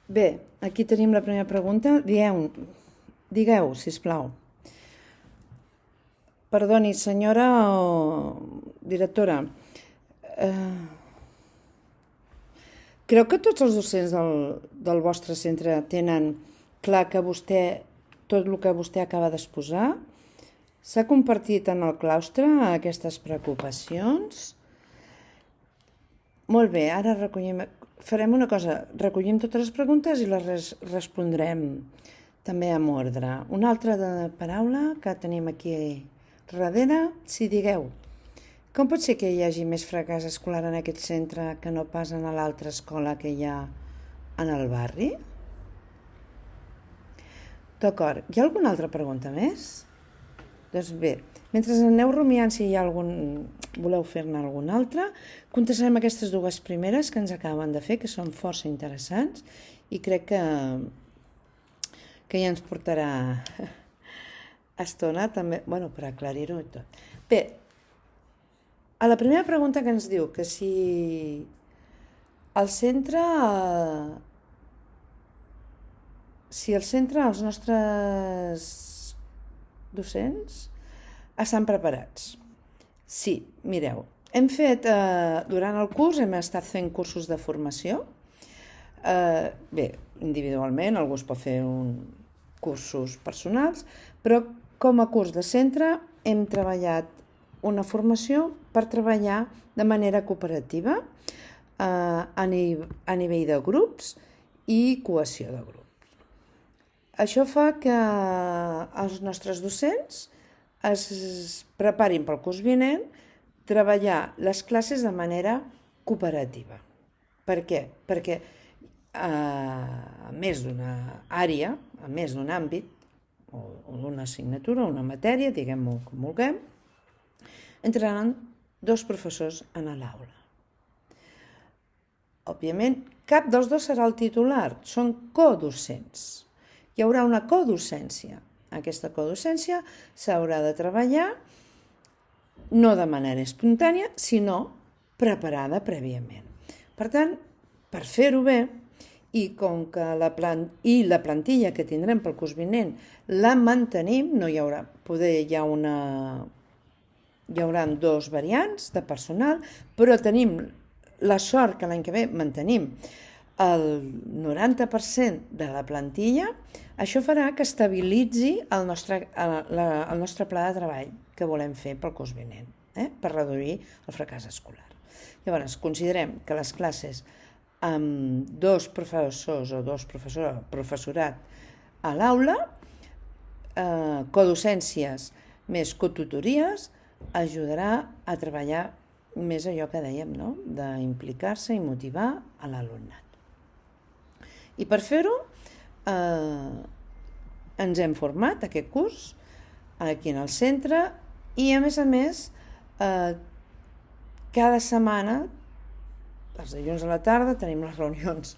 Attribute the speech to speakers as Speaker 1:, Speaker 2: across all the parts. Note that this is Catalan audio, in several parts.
Speaker 1: Bé, aquí tenim la primera pregunta. Digueu, sisplau. Perdoni, senyora directora, creu que tots els docents del vostre centre tenen clar que tot el que vostè acaba d'exposar? S'ha compartit en el claustre aquestes preocupacions? Molt bé, ara farem una cosa, recollim totes les preguntes i les respondrem també amb ordre. Una altra paraula que tenim aquí darrere, si digueu. Com pot ser que hi hagi més fracàs escolar en aquest centre que no pas en l'altra escola que hi ha en el barri? D'acord, hi ha alguna altra pregunta més? Doncs bé, mentre aneu rumiant si voleu fer-ne alguna altra, contestarem aquestes dues primeres que ens acaben de fer, que són força interessants i crec que ja ens portarà estona també, per aclarir-ho i tot. Bé, a la primera pregunta que ens diu que si el centre, els nostres docents estan preparats. Sí, mireu, hem fet, durant el curs hem estat fent cursos de formació. Bé, individualment, algú es pot fer cursos personals, però com a curs de centre hem treballat una formació per treballar de manera cooperativa a nivell de grups i cohesió de grups. Això fa que els nostres docents es preparin pel curs vinent treballar les classes de manera cooperativa. Per què? Perquè a més d'una àrea, a més d'un àmbit, o d'una assignatura, una matèria, diguem-ho com vulguem, entraran 2 professors en l'aula. Òbviament, cap dels 2 serà el titular, són codocents. Hi haurà una codocència. Aquesta codocència s'haurà de treballar no de manera espontània, sinó preparada prèviament. Per tant, per fer-ho bé, i com que la plantilla que tindrem pel curs vinent la mantenim, no hi haurà, hi haurà 2 variants de personal, però tenim la sort que l'any que ve mantenim el 90% de la plantilla. Això farà que estabilitzi el nostre pla de treball que volem fer pel curs vinent, per reduir el fracàs escolar. Llavors, considerem que les classes amb 2 professors o 2 professorat a l'aula, codocències més cotutories, ajudarà a treballar més allò que dèiem, no? D'implicar-se i motivar a l'alumnat. I per fer-ho, ens hem format aquest curs aquí en el centre i a més, cada setmana, els dilluns a la tarda, tenim les reunions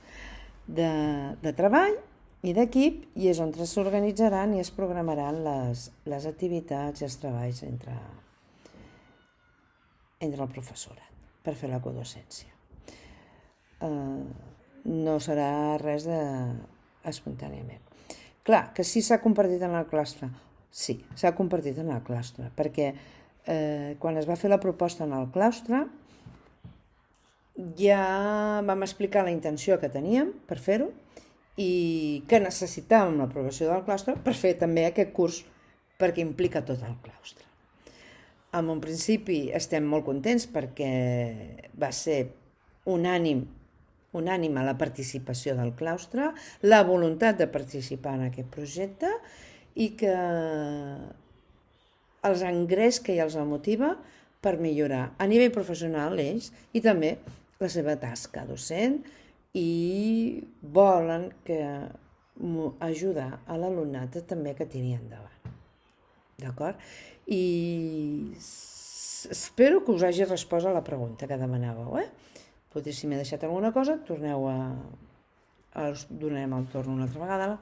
Speaker 1: de treball i d'equip i és on s'organitzaran i es programaran les activitats i els treballs entre el professorat per fer la codocència. No serà res espontàniament. Clar, que sí s'ha compartit en el claustre. Sí, s'ha compartit en el claustre, perquè quan es va fer la proposta en el claustre ja vam explicar la intenció que teníem per fer-ho i que necessitàvem l'aprovació del claustre per fer també aquest curs perquè implica tot el claustre. En un principi estem molt contents perquè va ser unànime la participació del claustre, la voluntat de participar en aquest projecte i que els engresca i els motiva per millorar a nivell professional ells i també la seva tasca docent i volen ajudar a l'alumnat també que tiri endavant. D'acord? I espero que us hagi respost a la pregunta que demanàveu. Potser si m'he deixat alguna cosa, donarem el torn una altra vegada,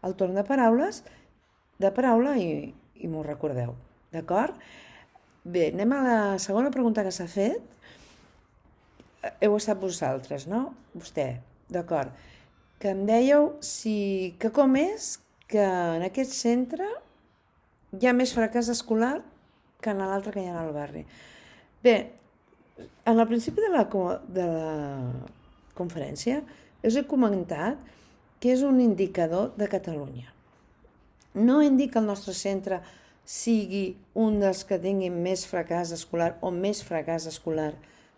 Speaker 1: el torn de paraula i m'ho recordeu. D'acord? Bé, anem a la segona pregunta que s'ha fet. Heu estat vosaltres, no? Vostè, d'acord. que em dèieu que com és que en aquest centre hi ha més fracàs escolar que en l'altre que hi ha al barri. Bé, en el principi de la conferència us he comentat que és un indicador de Catalunya. No indica que el nostre centre sigui un dels que tingui més fracàs escolar o més fracàs escolar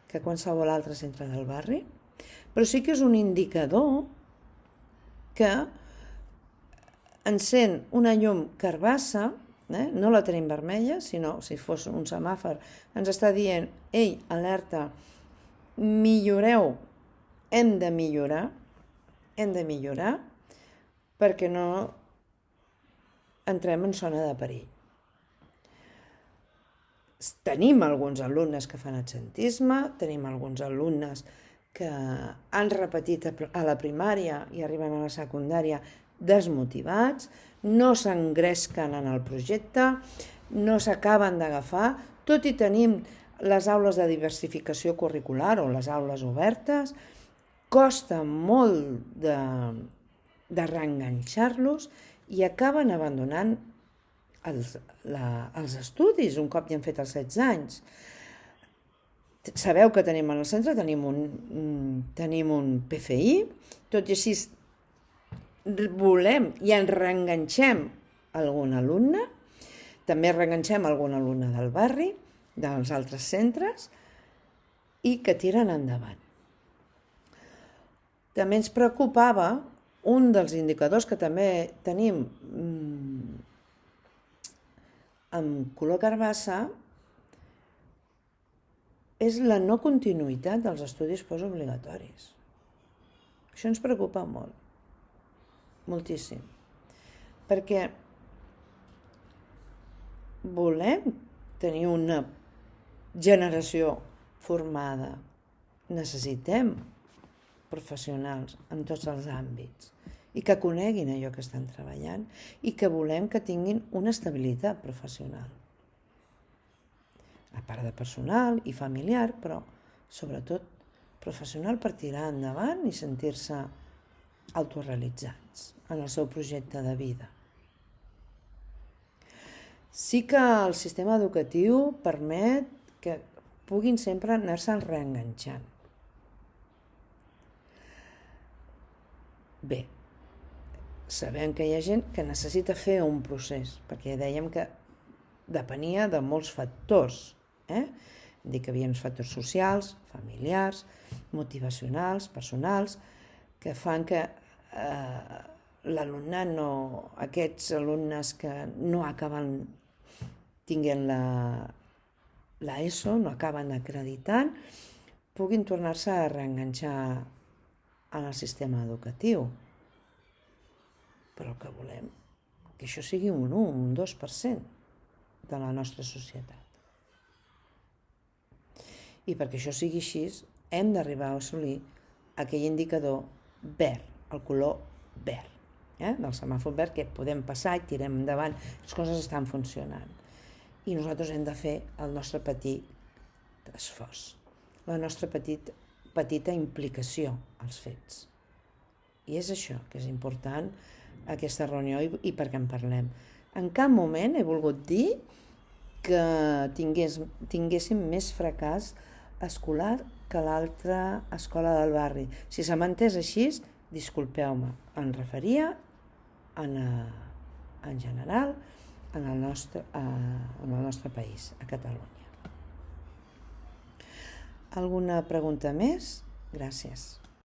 Speaker 1: que qualsevol altre centre del barri, però sí que és un indicador que encén una llum carbassa, no la tenim vermella, sinó si fos un semàfor, ens està dient, ei, alerta, milloreu, hem de millorar, perquè no entrem en zona de perill. Tenim alguns alumnes que fan absentisme, tenim alguns alumnes que han repetit a la primària i arriben a la secundària desmotivats, no s'engresquen en el projecte, no s'acaben d'agafar, tot i tenim les aules de diversificació curricular o les aules obertes, costa molt de reenganxar-los i acaben abandonant els estudis un cop ja han fet els 16 anys. Sabeu que tenim en el centre, tenim un PFI, tot i així volem i ens reenganxem algun alumne, també reenganxem algun alumne del barri, dels altres centres, i que tiren endavant. També ens preocupava un dels indicadors que també tenim amb color carbassa, és la no continuïtat dels estudis postobligatoris. Això ens preocupa molt, moltíssim, perquè volem tenir una generació formada, necessitem professionals en tots els àmbits i que coneguin allò que estan treballant i que volem que tinguin una estabilitat professional. A part de personal i familiar, però sobretot professional per tirar endavant i sentir-se autorealitzats en el seu projecte de vida. Sí que el sistema educatiu permet que puguin sempre anar-se'n reenganxant. Bé, sabem que hi ha gent que necessita fer un procés, perquè dèiem que depenia de molts factors. Hem dit que hi havia uns factors socials, familiars, motivacionals, personals, que fan que l'alumnat aquests alumnes que no acaben tinguent l'ESO, no acaben acreditant, puguin tornar-se a reenganxar en el sistema educatiu. Però el que volem que això sigui un 1, un 2% de la nostra societat. I perquè això sigui així, hem d'arribar a assolir aquell indicador verd, el color verd, del semàfor verd, que podem passar i tirem endavant, les coses estan funcionant. I nosaltres hem de fer el nostre petit esforç, la nostra petita implicació als fets. I és això que és important, aquesta reunió, i perquè en parlem. En cap moment he volgut dir que tinguéssim més fracàs escolar que l'altra escola del barri. Si se m'ha entès així, disculpeu-me, em referia en general en el nostre país, a Catalunya. Alguna pregunta més? Gràcies.